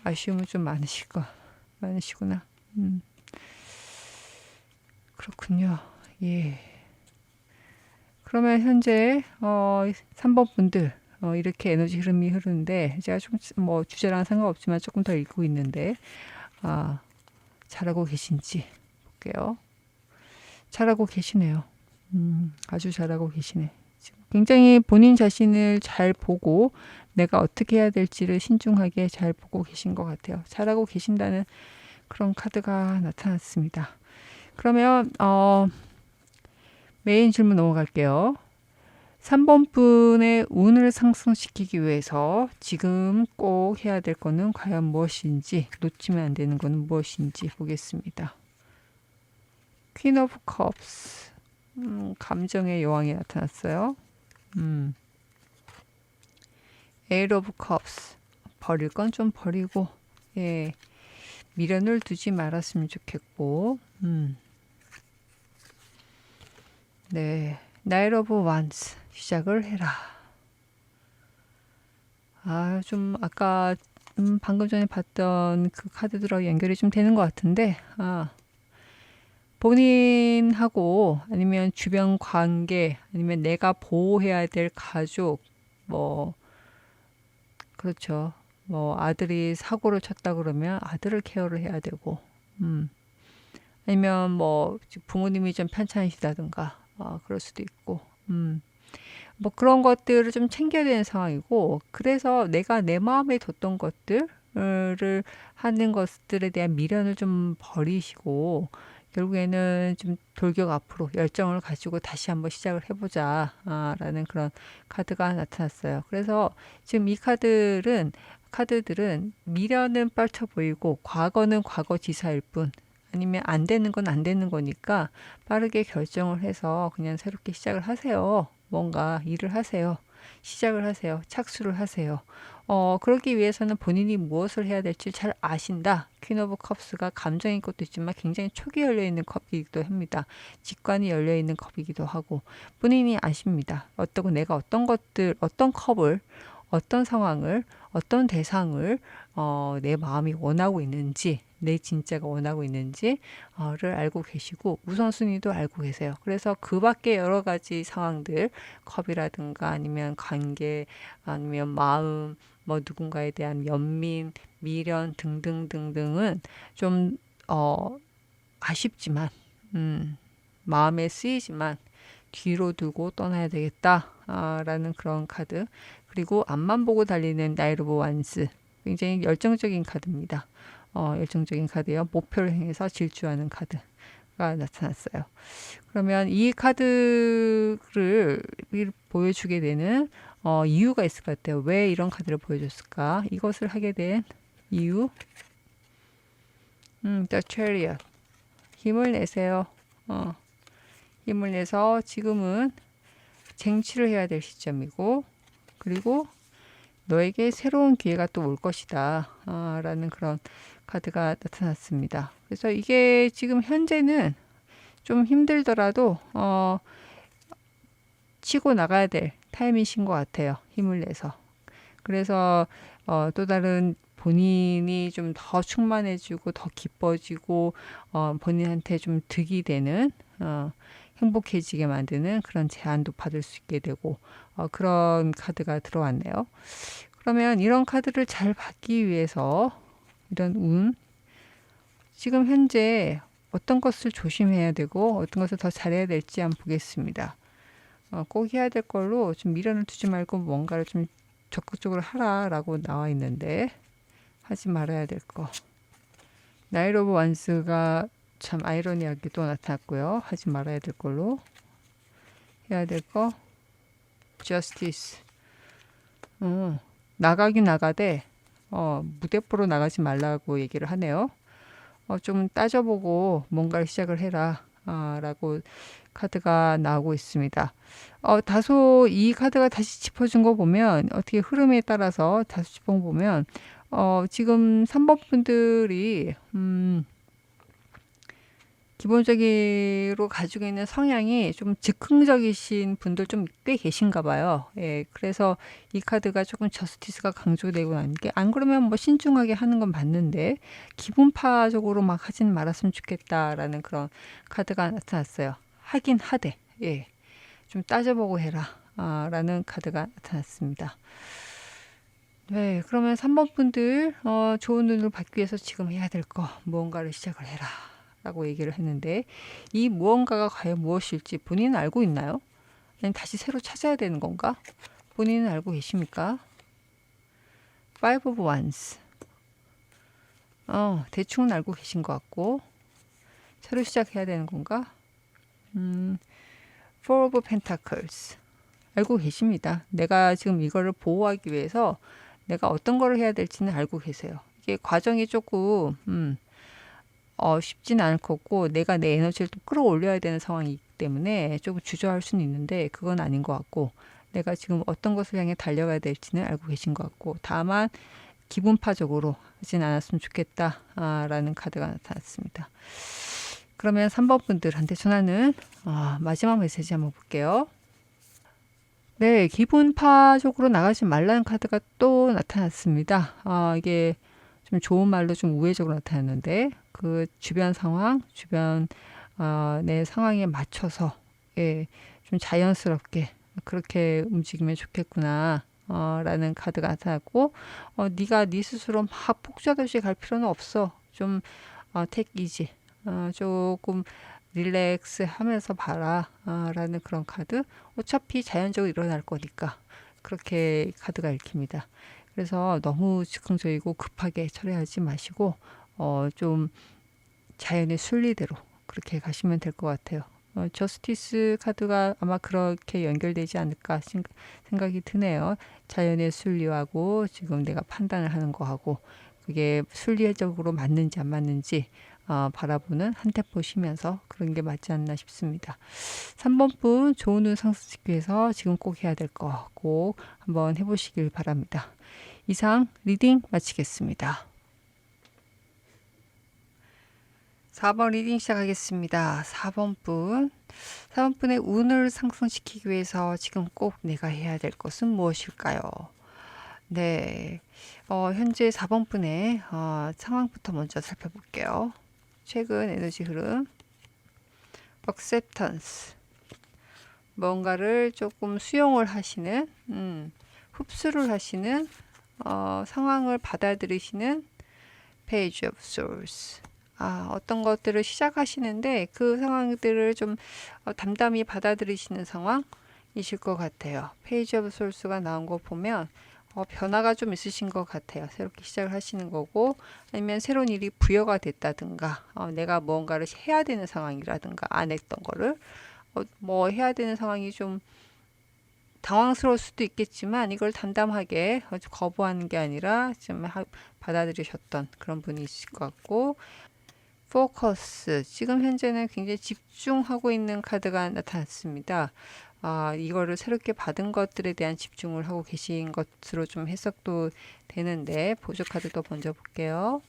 아쉬움은 좀 많으시구나. 그렇군요. 예. 그러면 현재 3번 분들 이렇게 에너지 흐름이 흐르는데, 제가 좀 뭐 주제랑 상관없지만 조금 더 읽고 있는데, 잘하고 계신지 볼게요. 잘하고 계시네요. 아주 잘하고 계시네. 지금 굉장히 본인 자신을 잘 보고 내가 어떻게 해야 될지를 신중하게 잘 보고 계신 것 같아요. 잘하고 계신다는 그런 카드가 나타났습니다. 그러면 메인 질문 넘어갈게요. 3번 분의 운을 상승시키기 위해서 지금 꼭 해야 될 거는 과연 무엇인지, 놓치면 안 되는 거는 무엇인지 보겠습니다. 퀸 오브 컵스, 감정의 여왕이 나타났어요. 에일 오브 컵스, 버릴 건 좀 버리고, 예, 미련을 두지 말았으면 좋겠고, 네, 나이트 오브 완스, 시작을 해라. 좀 아까 방금 전에 봤던 그 카드들하고 연결이 좀 되는 것 같은데, 본인하고 아니면 주변 관계, 아니면 내가 보호해야 될 가족, 뭐 그렇죠. 뭐 아들이 사고를 쳤다 그러면 아들을 케어를 해야 되고, 아니면 뭐 부모님이 좀 편찮으시다든가 그럴 수도 있고, 뭐 그런 것들을 좀 챙겨야 되는 상황이고, 그래서 내가 내 마음에 뒀던 것들을 하는 것들에 대한 미련을 좀 버리시고, 결국에는 좀 돌격 앞으로 열정을 가지고 다시 한번 시작을 해보자 라는 그런 카드가 나타났어요. 그래서 지금 이 카드들은 미련은 펼쳐 보이고 과거는 과거지사일 뿐, 아니면 안 되는 건 안 되는 거니까 빠르게 결정을 해서 그냥 새롭게 시작을 하세요. 뭔가 일을 하세요. 시작을 하세요. 착수를 하세요. 그러기 위해서는 본인이 무엇을 해야 될지 잘 아신다. 퀸 오브 컵스가 감정인 것도 있지만 굉장히 촉이 열려있는 컵이기도 합니다. 직관이 열려있는 컵이기도 하고, 본인이 아십니다. 내가 어떤 것들, 어떤 컵을, 어떤 상황을, 어떤 대상을 내 마음이 원하고 있는지, 내 진짜가 원하고 있는지를 알고 계시고, 우선순위도 알고 계세요. 그래서 그 밖에 여러 가지 상황들, 컵이라든가 아니면 관계, 아니면 마음, 뭐 누군가에 대한 연민, 미련 등등등등은 좀 아쉽지만, 마음에 쓰이지만 뒤로 두고 떠나야 되겠다 라는 그런 카드. 그리고 앞만 보고 달리는 나이트 오브 완스, 굉장히 열정적인 카드입니다. 열정적인 카드예요. 목표를 향해서 질주하는 카드. 나타났어요. 그러면 이 카드를 보여주게 되는 이유가 있을 것 같아요. 왜 이런 카드를 보여줬을까? 이것을 하게 된 이유. The Chariot. 힘을 내세요. 힘을 내서 지금은 쟁취를 해야 될 시점이고, 그리고 너에게 새로운 기회가 또 올 것이다. 라는 그런 카드가 나타났습니다. 그래서 이게 지금 현재는 좀 힘들더라도 치고 나가야 될 타이밍인 것 같아요. 힘을 내서. 그래서 또 다른 본인이 좀 더 충만해지고 더 기뻐지고 본인한테 좀 득이 되는 행복해지게 만드는 그런 제안도 받을 수 있게 되고 그런 카드가 들어왔네요. 그러면 이런 카드를 잘 받기 위해서 이런 운, 지금 현재 어떤 것을 조심해야 되고 어떤 것을 더 잘해야 될지 한번 보겠습니다. 꼭 해야 될 걸로 좀 미련을 두지 말고 뭔가를 좀 적극적으로 하라라고 나와 있는데 하지 말아야 될 거. 나일 오브 완스가 참 아이러니하게 또 나타났고요. 하지 말아야 될 걸로 해야 될 거. 저스티스. 나가긴 나가되 무대포로 나가지 말라고 얘기를 하네요. 좀 따져보고 뭔가를 시작을 해라. 라고 카드가 나오고 있습니다. 다소 이 카드가 다시 짚어준 거 보면 어떻게 흐름에 따라서 다시 짚어보면 지금 3번 분들이 기본적으로 가지고 있는 성향이 좀 즉흥적이신 분들 좀 꽤 계신가 봐요. 예, 그래서 이 카드가 조금 저스티스가 강조되고 나는 게 안 그러면 뭐 신중하게 하는 건 맞는데 기분파적으로 막 하진 말았으면 좋겠다라는 그런 카드가 나타났어요. 하긴 하되 예, 좀 따져보고 해라 라는 카드가 나타났습니다. 네, 그러면 3번 분들 좋은 눈을 받기 위해서 지금 해야 될 거 무언가를 시작을 해라 라고 얘기를 했는데 이 무언가가 과연 무엇일지 본인은 알고 있나요? 아니면 다시 새로 찾아야 되는 건가? 본인은 알고 계십니까? Five of Wands. 대충은 알고 계신 것 같고 새로 시작해야 되는 건가? Four of Pentacles. 알고 계십니다. 내가 지금 이거를 보호하기 위해서 내가 어떤 거를 해야 될지는 알고 계세요. 이게 과정이 조금 쉽지는 않을 거고 내가 내 에너지를 또 끌어올려야 되는 상황이기 때문에 조금 주저할 수는 있는데 그건 아닌 것 같고 내가 지금 어떤 것을 향해 달려가야 될지는 알고 계신 것 같고 다만 기분파적으로 하진 않았으면 좋겠다 라는 카드가 나타났습니다. 그러면 3번 분들한테 전하는 마지막 메시지 한번 볼게요. 네, 기분파적으로 나가지 말라는 카드가 또 나타났습니다. 이게 좀 좋은 말로 좀 우회적으로 나타났는데 그 주변 상황, 주변 내 상황에 맞춰서 예, 좀 자연스럽게 그렇게 움직이면 좋겠구나 라는 카드가 나타났고 네가 네 스스로 막 폭주하듯이 갈 필요는 없어. 좀 take easy, 조금 릴렉스 하면서 봐라 라는 그런 카드. 어차피 자연적으로 일어날 거니까 그렇게 카드가 읽힙니다. 그래서 너무 즉흥적이고 급하게 처리하지 마시고 좀 자연의 순리대로 그렇게 가시면 될 것 같아요. 저스티스 카드가 아마 그렇게 연결되지 않을까 생각이 드네요. 자연의 순리하고 지금 내가 판단을 하는 거하고 그게 순리적으로 맞는지 안 맞는지 바라보는 한 템 보시면서 그런 게 맞지 않나 싶습니다. 3번 분 좋은 눈 상승시키기 위해서 지금 꼭 해야 될 거 꼭 한번 해보시길 바랍니다. 이상 리딩 마치겠습니다. 4번 리딩 시작하겠습니다. 4번 분의 운을 상승시키기 위해서 지금 꼭 내가 해야 될 것은 무엇일까요? 네, 현재 4번 분의 상황부터 먼저 살펴볼게요. 최근 에너지 흐름, acceptance, 뭔가를 조금 수용을 하시는, 흡수를 하시는, 상황을 받아들이시는 page of swords. 어떤 것들을 시작하시는데 그 상황들을 좀 담담히 받아들이시는 상황이실 것 같아요. 페이지 오브 솔스가 나온 거 보면 변화가 좀 있으신 것 같아요. 새롭게 시작을 하시는 거고, 아니면 새로운 일이 부여가 됐다든가, 내가 무언가를 해야 되는 상황이라든가, 안 했던 거를 뭐 해야 되는 상황이 좀 당황스러울 수도 있겠지만, 이걸 담담하게 거부하는 게 아니라 좀 받아들이셨던 그런 분이 있을 것 같고, 포커스, 지금 현재는 굉장히 집중하고 있는 카드가 나타났습니다. 이거를 새롭게 받은 것들에 대한 집중을 하고 계신 것으로 좀 해석도 되는데, 보조 카드도 먼저 볼게요.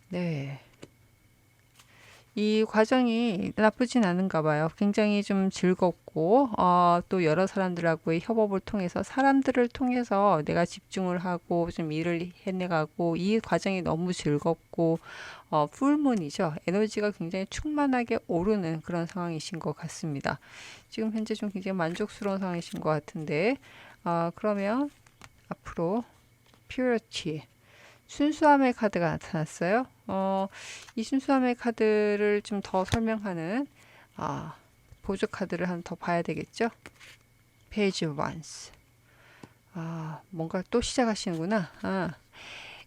네. 이 과정이 나쁘진 않은가 봐요. 굉장히 좀 즐겁고, 또 여러 사람들하고의 협업을 통해서, 사람들을 통해서 내가 집중을 하고 좀 일을 해내가고, 이 과정이 너무 즐겁고, 풀문이죠. 에너지가 굉장히 충만하게 오르는 그런 상황이신 것 같습니다. 지금 현재 좀 굉장히 만족스러운 상황이신 것 같은데, 그러면 앞으로 퓨어티. 순수함의 카드가 나타났어요. 이 순수함의 카드를 좀 더 설명하는 보조 카드를 한 더 봐야 되겠죠. 페이지 원스. 뭔가 또 시작하시는구나.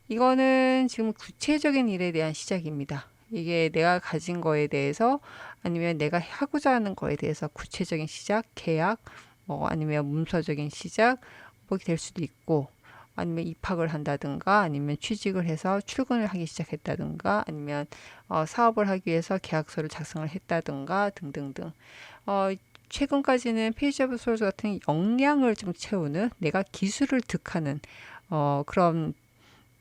이거는 지금 구체적인 일에 대한 시작입니다. 이게 내가 가진 거에 대해서 아니면 내가 하고자 하는 거에 대해서 구체적인 시작, 계약, 뭐 아니면 문서적인 시작, 뭐 될 수도 있고, 아니면 입학을 한다든가, 아니면 취직을 해서 출근을 하기 시작했다든가, 아니면 사업을 하기 위해서 계약서를 작성을 했다든가 등등등. 최근까지는 페이지 오브 소울스 같은 역량을 좀 채우는, 내가 기술을 득하는 그런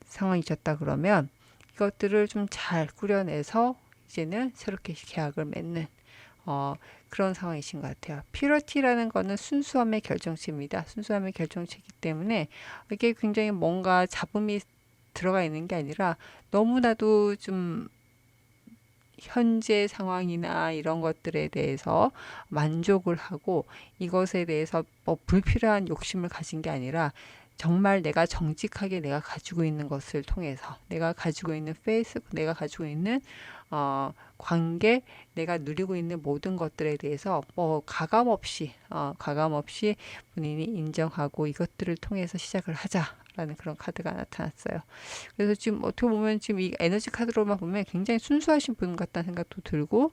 상황이셨다 그러면, 이것들을 좀 잘 꾸려내서 이제는 새롭게 계약을 맺는 그런 상황이신 것 같아요. 퓨리티라는 거는 순수함의 결정체입니다. 순수함의 결정체이기 때문에 이게 굉장히 뭔가 잡음이 들어가 있는 게 아니라, 너무나도 좀 현재 상황이나 이런 것들에 대해서 만족을 하고, 이것에 대해서 뭐 불필요한 욕심을 가진 게 아니라, 정말 내가 정직하게 내가 가지고 있는 것을 통해서, 내가 가지고 있는 페이스, 내가 가지고 있는 관계, 내가 누리고 있는 모든 것들에 대해서 뭐 가감 없이 본인이 인정하고, 이것들을 통해서 시작을 하자라는 그런 카드가 나타났어요. 그래서 지금 어떻게 보면 지금 이 에너지 카드로만 보면 굉장히 순수하신 분 같다는 생각도 들고,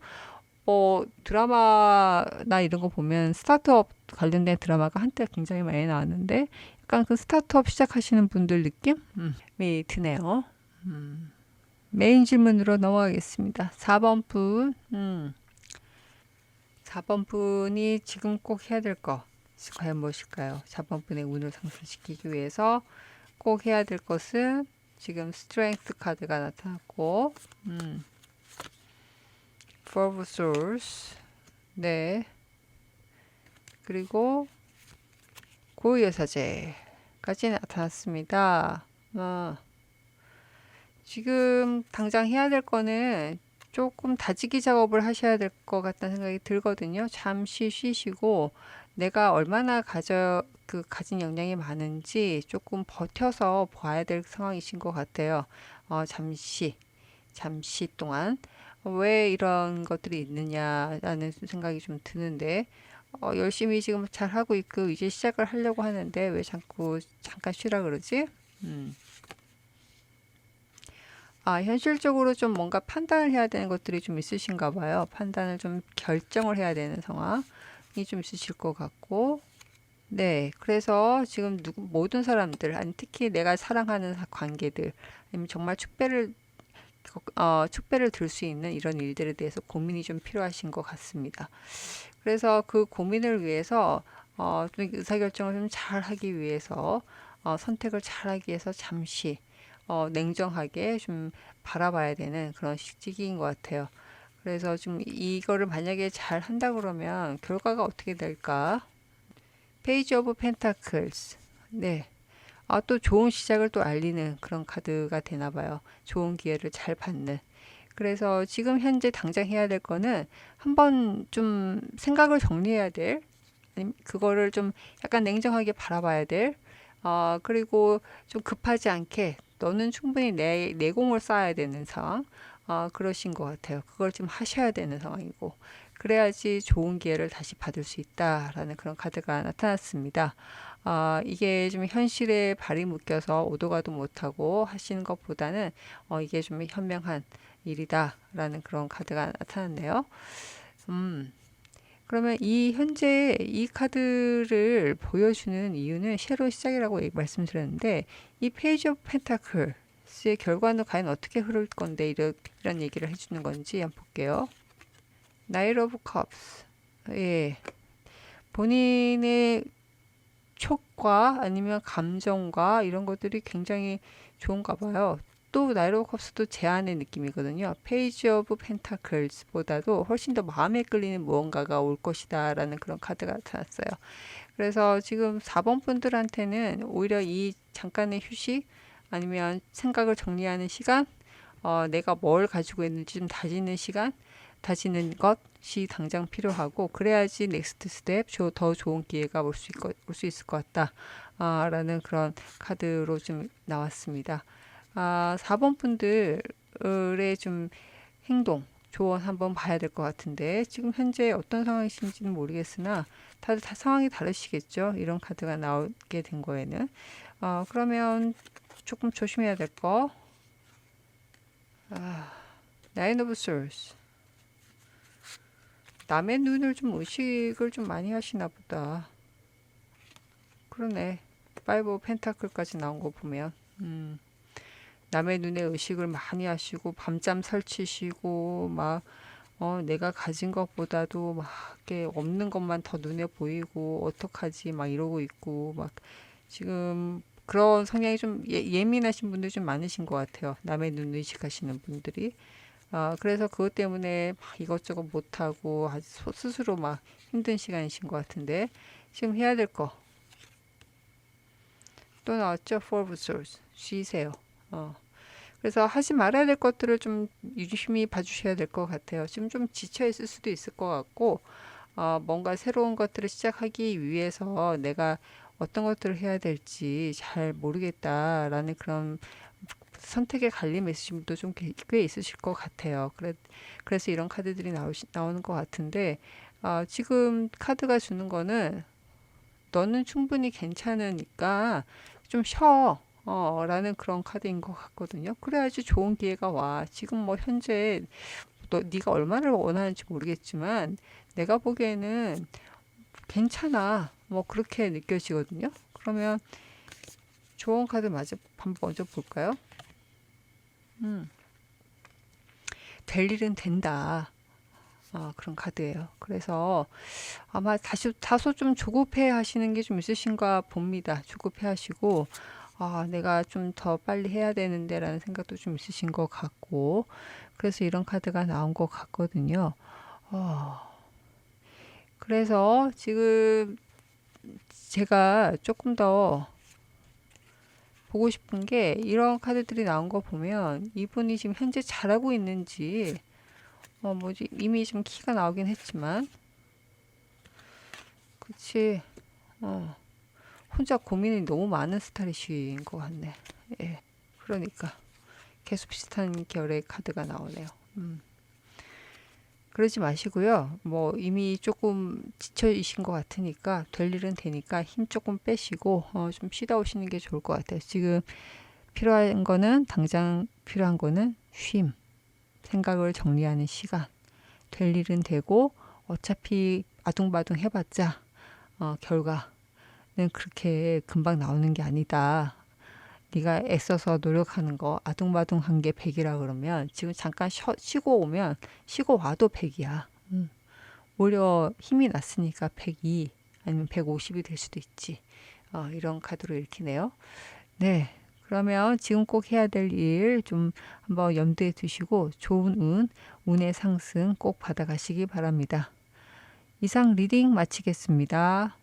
드라마나 이런 거 보면 스타트업 관련된 드라마가 한때 굉장히 많이 나왔는데, 약간 그 스타트업 시작하시는 분들 느낌이 드네요. 메인 질문으로 넘어가겠습니다. 4번 분. 4번 분이 지금 꼭 해야 될 거 과연 무엇일까요? 4번 분의 운을 상승시키기 위해서 꼭 해야 될 것은, 지금 스트렝스 카드가 나타났고, Four of Swords. 네. 그리고 고유여사제까지 나타났습니다. 지금 당장 해야 될 거는 조금 다지기 작업을 하셔야 될 것 같다는 생각이 들거든요. 잠시 쉬시고, 내가 얼마나 가진 역량이 많은지 조금 버텨서 봐야 될 상황이신 것 같아요. 잠시 동안. 왜 이런 것들이 있느냐라는 생각이 좀 드는데, 열심히 지금 잘 하고 있고 이제 시작을 하려고 하는데 왜 자꾸 잠깐 쉬라 그러지? 현실적으로 좀 뭔가 판단을 해야 되는 것들이 좀 있으신가 봐요. 판단을 좀 결정을 해야 되는 상황이 좀 있으실 것 같고, 네. 그래서 지금 모든 사람들, 아니 특히 내가 사랑하는 관계들, 아니면 정말 축배를 들 수 있는 이런 일들에 대해서 고민이 좀 필요하신 것 같습니다. 그래서 그 고민을 위해서 좀 의사결정을 좀 잘 하기 위해서, 선택을 잘 하기 위해서 잠시 냉정하게 좀 바라봐야 되는 그런 시기인 것 같아요. 그래서 좀 이거를 만약에 잘 한다 그러면 결과가 어떻게 될까? 페이지 오브 펜타클스. 네. 또 좋은 시작을 또 알리는 그런 카드가 되나 봐요. 좋은 기회를 잘 받는. 그래서 지금 현재 당장 해야 될 거는, 한번 좀 생각을 정리해야 될, 아니면 그거를 좀 약간 냉정하게 바라봐야 될, 그리고 좀 급하지 않게, 너는 충분히 내공을 쌓아야 되는 상황, 그러신 것 같아요. 그걸 좀 하셔야 되는 상황이고, 그래야지 좋은 기회를 다시 받을 수 있다라는 그런 카드가 나타났습니다. 이게 좀 현실에 발이 묶여서 오도 가도 못하고 하시는 것보다는 이게 좀 현명한 일이다라는 그런 카드가 나타났네요. 음, 그러면 이 현재 이 카드를 보여주는 이유는 새로운 시작이라고 말씀드렸는데, 이 페이지 오브 펜타클스의 결과는 과연 어떻게 흐를 건데 이런 얘기를 해주는 건지 한번 볼게요. 나이트 오브 컵스. 예. 본인의 촉과 아니면 감정과 이런 것들이 굉장히 좋은가 봐요. 또 나이트 오브 컵스도 제안의 느낌이거든요. 페이지 오브 펜타클스보다도 훨씬 더 마음에 끌리는 무언가가 올 것이다 라는 그런 카드가 나타났어요. 그래서 지금 4번 분들한테는 오히려 이 잠깐의 휴식 아니면 생각을 정리하는 시간, 내가 뭘 가지고 있는지 좀 다지는 시간, 다지는 것이 당장 필요하고, 그래야지 넥스트 스텝 더 좋은 기회가 올 수 있을 것 같다 라는 그런 카드로 좀 나왔습니다. 4번 분들의 좀 행동 조언 한번 봐야 될 것 같은데, 지금 현재 어떤 상황이신지는 모르겠으나 다들 다 상황이 다르시겠죠. 이런 카드가 나오게 된 거에는. 그러면 조금 조심해야 될 거. 나인 오브 솔스. 남의 눈을 좀 의식을 좀 많이 하시나 보다. 그러네. 파이브 오브 펜타클까지 나온 거 보면. 남의 눈에 의식을 많이 하시고 밤잠 설치시고 막 내가 가진 것보다도 막 이렇게 없는 것만 더 눈에 보이고 어떡하지 막 이러고 있고 막 지금 그런 성향이 좀 예민하신 분들이 좀 많으신 것 같아요. 남의 눈 의식하시는 분들이. 그래서 그것 때문에 막 이것저것 못하고 아주 스스로 막 힘든 시간이신 것 같은데, 지금 해야 될 거 또 나왔죠. Four of Swords. 쉬세요. 그래서 하지 말아야 될 것들을 좀 유심히 봐주셔야 될 것 같아요. 지금 좀 지쳐 있을 수도 있을 것 같고, 뭔가 새로운 것들을 시작하기 위해서 내가 어떤 것들을 해야 될지 잘 모르겠다라는 그런 선택의 갈림이 있으신 분도 좀 꽤 있으실 것 같아요. 그래서 이런 카드들이 나오는 것 같은데, 지금 카드가 주는 거는 너는 충분히 괜찮으니까 좀 쉬어. 라는 그런 카드인 것 같거든요. 그래야지 좋은 기회가 와. 지금 뭐 현재 네가 얼마를 원하는지 모르겠지만 내가 보기에는 괜찮아. 뭐 그렇게 느껴지거든요. 그러면 좋은 카드 한번 먼저 볼까요? 될 일은 된다. 그런 카드예요. 그래서 아마 다소 좀 조급해 하시는 게 좀 있으신가 봅니다. 조급해 하시고, 내가 좀 더 빨리 해야 되는데 라는 생각도 좀 있으신 것 같고, 그래서 이런 카드가 나온 것 같거든요. 그래서 지금 제가 조금 더 보고 싶은 게, 이런 카드들이 나온 거 보면 이분이 지금 현재 잘하고 있는지, 이미 좀 키가 나오긴 했지만, 그치, 혼자 고민이 너무 많은 스타일이신 것 같네. 예. 그러니까 계속 비슷한 결의 카드가 나오네요. 그러지 마시고요. 뭐 이미 조금 지쳐이신 것 같으니까 될 일은 되니까 힘 조금 빼시고 좀 쉬다 오시는 게 좋을 것 같아요. 지금 당장 필요한 거는 쉼, 생각을 정리하는 시간. 될 일은 되고 어차피 아둥바둥 해봤자 결과는 그렇게 금방 나오는 게 아니다. 네가 애써서 노력하는 거 아둥바둥한 게 100이라 그러면 지금 잠깐 쉬고 와도 100이야. 오히려 힘이 났으니까 102 아니면 150이 될 수도 있지. 이런 카드로 읽히네요. 네. 그러면 지금 꼭 해야 될 일 좀 한번 염두에 두시고 좋은 운의 상승 꼭 받아가시기 바랍니다. 이상 리딩 마치겠습니다.